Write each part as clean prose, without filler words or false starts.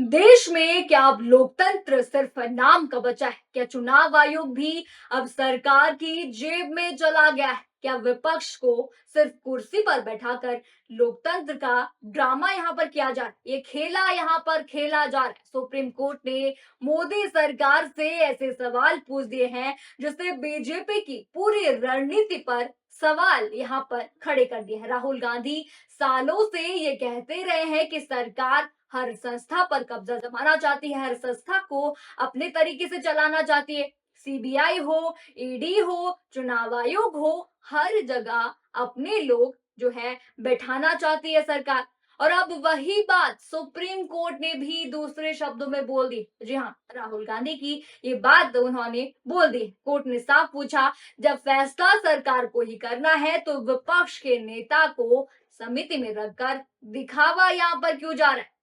देश में क्या अब लोकतंत्र सिर्फ नाम का बचा है? क्या चुनाव आयोग भी अब सरकार की जेब में चला गया है? क्या विपक्ष को सिर्फ कुर्सी पर बैठाकर लोकतंत्र का ड्रामा यहाँ पर किया जा रहा है? ये खेला यहाँ पर खेला जा रहा है। सुप्रीम कोर्ट ने मोदी सरकार से ऐसे सवाल पूछ दिए हैं जिससे बीजेपी की पूरी रणनीति पर सवाल यहाँ पर खड़े कर दिए हैं। राहुल गांधी सालों से ये कहते रहे हैं कि सरकार हर संस्था पर कब्जा जमाना चाहती है, हर संस्था को अपने तरीके से चलाना चाहती है। सीबीआई हो, ईडी हो, चुनाव आयोग हो, हर जगह अपने लोग जो है बैठाना चाहती है सरकार। और अब वही बात सुप्रीम कोर्ट ने भी दूसरे शब्दों में बोल दी। जी हाँ, राहुल गांधी की ये बात उन्होंने बोल दी। कोर्ट ने साफ पूछा, जब फैसला सरकार को ही करना है तो विपक्ष के नेता को समिति में रखकर दिखावा यहाँ पर क्यों जा रहा है?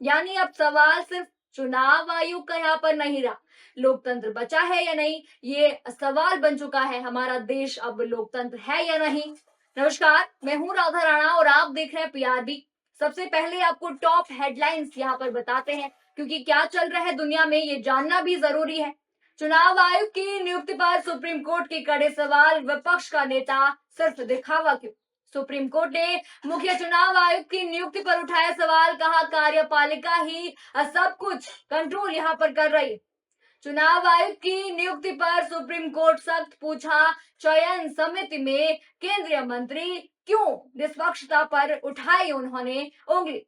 यानी अब सवाल सिर्फ चुनाव आयोग का यहाँ पर नहीं रहा, लोकतंत्र बचा है या नहीं ये सवाल बन चुका है। हमारा देश अब लोकतंत्र है या नहीं। नमस्कार, मैं हूं राधा राणा और आप देख रहे हैं पीआरबी। सबसे पहले आपको टॉप हेडलाइंस यहाँ पर बताते हैं, क्योंकि क्या चल रहा है दुनिया में ये जानना भी जरूरी है। चुनाव आयोग की नियुक्ति पर सुप्रीम कोर्ट के कड़े सवाल, विपक्ष का नेता सिर्फ दिखावा क्यों? सुप्रीम कोर्ट ने मुख्य चुनाव आयुक्त की नियुक्ति पर उठाया सवाल, कहा कार्यपालिका ही सब कुछ कंट्रोल यहाँ पर कर रही है। चुनाव आयुक्त की नियुक्ति पर सुप्रीम कोर्ट सख्त, पूछा चयन समिति में केंद्रीय मंत्री क्यों? निष्पक्षता पर उठाई उन्होंने उंगली।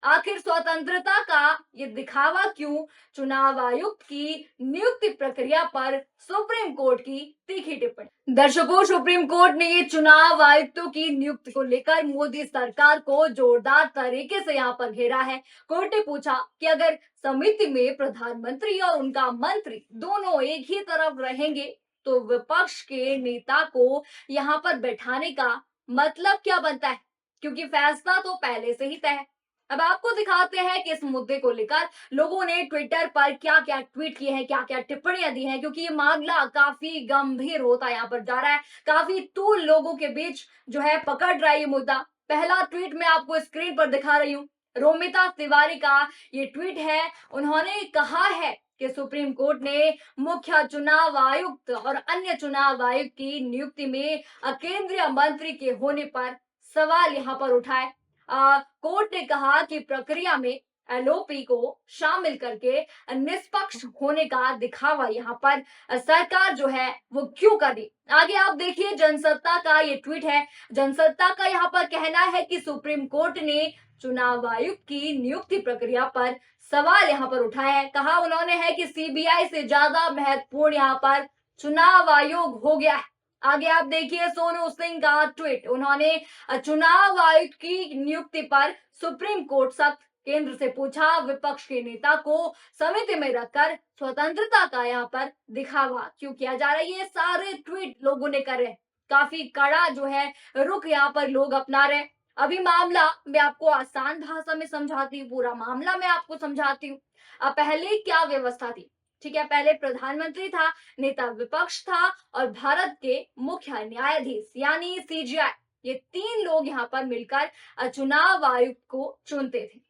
आखिर स्वतंत्रता का ये दिखावा क्यों? चुनाव आयुक्त की नियुक्ति प्रक्रिया पर सुप्रीम कोर्ट की तीखी टिप्पणी। दर्शकों, सुप्रीम कोर्ट ने ये चुनाव आयुक्तों की नियुक्ति को लेकर मोदी सरकार को जोरदार तरीके से यहाँ पर घेरा है। कोर्ट ने पूछा कि अगर समिति में प्रधानमंत्री और उनका मंत्री दोनों एक ही तरफ रहेंगे तो विपक्ष के नेता को यहाँ पर बैठाने का मतलब क्या बनता है? क्योंकि फैसला तो पहले से ही तय है। अब आपको दिखाते हैं कि इस मुद्दे को लेकर लोगों ने ट्विटर पर क्या क्या ट्वीट किए हैं, क्या क्या टिप्पणियां दी हैं, क्योंकि ये मामला काफी गंभीर होता यहाँ पर जा रहा है। काफी तूल लोगों के बीच जो है पकड़ रहा है ये मुद्दा। पहला ट्वीट मैं आपको स्क्रीन पर दिखा रही हूँ। रोमिता तिवारी का ये ट्वीट है। उन्होंने कहा है कि सुप्रीम कोर्ट ने मुख्य चुनाव आयुक्त और अन्य चुनाव आयुक्त की नियुक्ति में केंद्रीय मंत्री के होने पर सवाल यहाँ पर उठाए। कोर्ट ने कहा कि प्रक्रिया में एलओपी को शामिल करके निष्पक्ष होने का दिखावा यहाँ पर सरकार जो है वो क्यों कर रही। आगे आप देखिए, जनसत्ता का ये ट्वीट है। जनसत्ता का यहाँ पर कहना है कि सुप्रीम कोर्ट ने चुनाव आयुक्त की नियुक्ति प्रक्रिया पर सवाल यहाँ पर उठाया है। कहा उन्होंने है कि सीबीआई से ज्यादा महत्वपूर्ण यहाँ पर चुनाव आयोग हो गया है। आगे आप देखिए सोनू सिंह का ट्वीट। उन्होंने चुनाव आयुक्त की नियुक्ति पर सुप्रीम कोर्ट सख्त, केंद्र से पूछा विपक्ष के नेता को समिति में रखकर स्वतंत्रता का यहाँ पर दिखावा क्यों किया जा रहा है। ये सारे ट्वीट लोगों ने करे, काफी कड़ा जो है रुख यहाँ पर लोग अपना रहे। अभी मामला मैं आपको आसान भाषा में समझाती हूँ, पूरा मामला मैं आपको समझाती हूँ। पहले क्या व्यवस्था थी? ठीक है, पहले प्रधानमंत्री था, नेता विपक्ष था और भारत के मुख्य न्यायाधीश यानी सीजेआई, ये तीन लोग यहाँ पर मिलकर चुनाव आयुक्त को चुनते थे।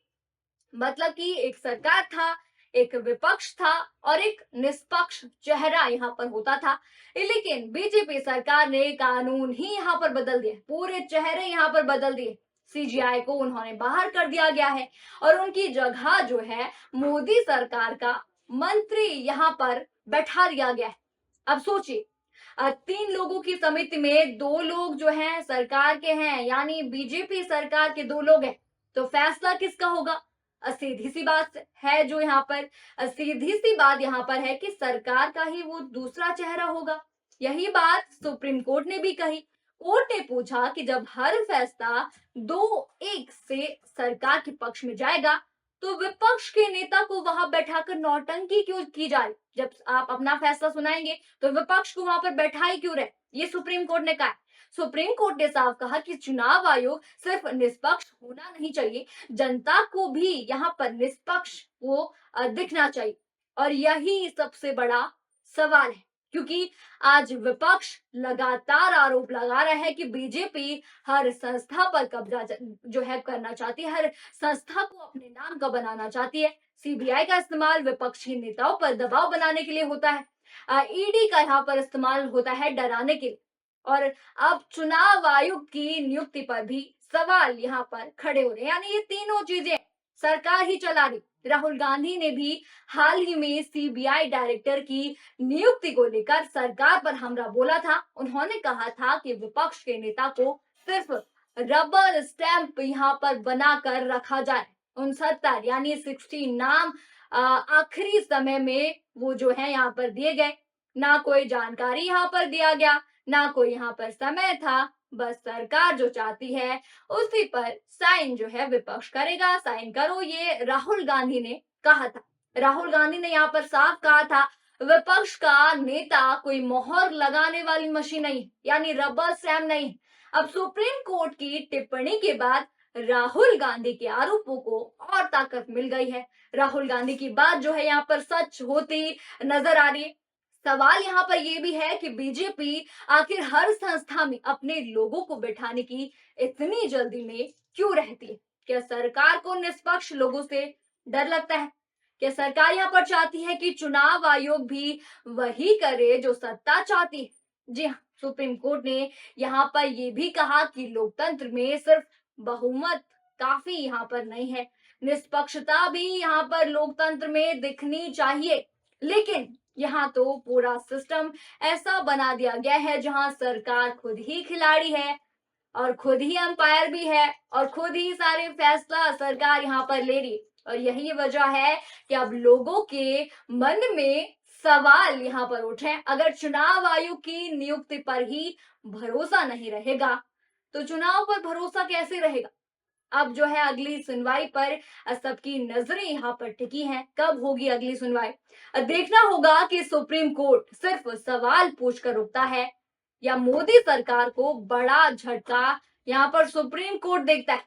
मतलब कि एक सरकार था, एक विपक्ष था और एक निष्पक्ष चेहरा यहाँ पर होता था। लेकिन बीजेपी सरकार ने कानून ही यहाँ पर बदल दिए, पूरे चेहरे यहाँ पर बदल दिए। सीजीआई को उन्होंने बाहर कर दिया गया है और उनकी जगह जो है मोदी सरकार का मंत्री यहाँ पर बैठा दिया गया है। अब सोचिए, तीन लोगों की समिति में दो लोग जो हैं सरकार के हैं, यानी बीजेपी सरकार के दो लोग हैं, तो फैसला किसका होगा? सीधी सी बात है जो यहाँ पर सीधी सी बात यहाँ पर है कि सरकार का ही वो दूसरा चेहरा होगा। यही बात सुप्रीम कोर्ट ने भी कही। कोर्ट ने पूछा कि जब हर फैसला दो एक से सरकार के पक्ष में जाएगा तो विपक्ष के नेता को वहां बैठाकर नौटंकी क्यों की जाए? जब आप अपना फैसला सुनाएंगे तो विपक्ष को वहां पर बैठाए क्यों रहे? ये सुप्रीम कोर्ट ने कहा। सुप्रीम कोर्ट ने साफ कहा कि चुनाव आयोग सिर्फ निष्पक्ष होना नहीं चाहिए, जनता को भी यहाँ पर निष्पक्ष वो दिखना चाहिए। और यही सबसे बड़ा सवाल है, क्योंकि आज विपक्ष लगातार आरोप लगा रहा है कि बीजेपी हर संस्था पर कब्जा जो है करना चाहती है, हर संस्था को अपने नाम का बनाना चाहती है। सीबीआई का इस्तेमाल विपक्षी नेताओं पर दबाव बनाने के लिए होता है। ईडी का यहाँ पर इस्तेमाल होता है डराने के लिए। और अब चुनाव आयोग की नियुक्ति पर भी सवाल यहाँ पर खड़े हो रहे हैं, यानी ये तीनों चीजें सरकार ही चला रही। राहुल गांधी ने भी हाल ही में सीबीआई डायरेक्टर की नियुक्ति को लेकर सरकार पर हमला बोला था। उन्होंने कहा था कि विपक्ष के नेता को सिर्फ रबर स्टैंप यहाँ पर बनाकर रखा जाए। 69 यानी 16 नाम आखिरी समय में वो जो है यहाँ पर दिए गए। ना कोई जानकारी यहाँ पर दिया गया, ना कोई यहाँ पर समय था। बस सरकार जो चाहती है उसी पर साइन जो है विपक्ष करेगा, साइन करो, ये राहुल गांधी ने कहा था। राहुल गांधी ने यहाँ पर साफ कहा था विपक्ष का नेता कोई मोहर लगाने वाली मशीन नहीं, यानी रबर स्टैम्प नहीं। अब सुप्रीम कोर्ट की टिप्पणी के बाद राहुल गांधी के आरोपों को और ताकत मिल गई है। राहुल गांधी की बात जो है यहाँ पर सच होती नजर आ रही है। सवाल यहाँ पर यह भी है कि बीजेपी आखिर हर संस्था में अपने लोगों को बैठाने की इतनी जल्दी में क्यों रहती है? क्या सरकार को निष्पक्ष लोगों से डर लगता है? क्या सरकार यहाँ पर चाहती है कि चुनाव आयोग भी वही करे जो सत्ता चाहती है? जी हाँ, सुप्रीम कोर्ट ने यहाँ पर यह भी कहा कि लोकतंत्र में सिर्फ बहुमत काफी यहाँ पर नहीं है, निष्पक्षता भी यहाँ पर लोकतंत्र में दिखनी चाहिए। लेकिन यहाँ तो पूरा सिस्टम ऐसा बना दिया गया है जहां सरकार खुद ही खिलाड़ी है और खुद ही अंपायर भी है और खुद ही सारे फैसला सरकार यहाँ पर ले रही है। और यही वजह है कि अब लोगों के मन में सवाल यहाँ पर उठे। अगर चुनाव आयोग की नियुक्ति पर ही भरोसा नहीं रहेगा तो चुनाव पर भरोसा कैसे रहेगा? अब जो है अगली सुनवाई पर सबकी नजरें यहाँ पर टिकी हैं। कब होगी अगली सुनवाई? देखना होगा कि सुप्रीम कोर्ट सिर्फ सवाल पूछकर रुकता है या मोदी सरकार को बड़ा झटका यहाँ पर सुप्रीम कोर्ट देखता है।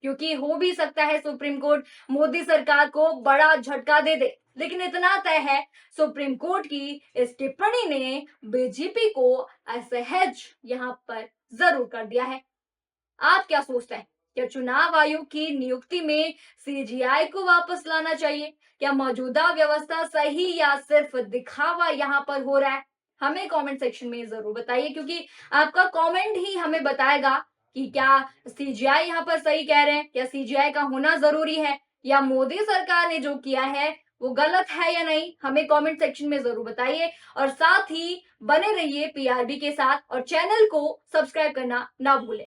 क्योंकि हो भी सकता है सुप्रीम कोर्ट मोदी सरकार को बड़ा झटका दे दे। लेकिन इतना तय है, सुप्रीम कोर्ट की इस टिप्पणी ने बीजेपी को असहज यहाँ पर जरूर कर दिया है। आप क्या सोचते हैं? क्या चुनाव आयोग की नियुक्ति में सीजीआई को वापस लाना चाहिए? क्या मौजूदा व्यवस्था सही या सिर्फ दिखावा यहाँ पर हो रहा है? हमें कमेंट सेक्शन में जरूर बताइए, क्योंकि आपका कमेंट ही हमें बताएगा कि क्या सीजीआई यहाँ पर सही कह रहे हैं, क्या सीजीआई का होना जरूरी है, या मोदी सरकार ने जो किया है वो गलत है या नहीं। हमें कमेंट सेक्शन में जरूर बताइए और साथ ही बने रहिए पीआरबी के साथ और चैनल को सब्सक्राइब करना ना भूलें।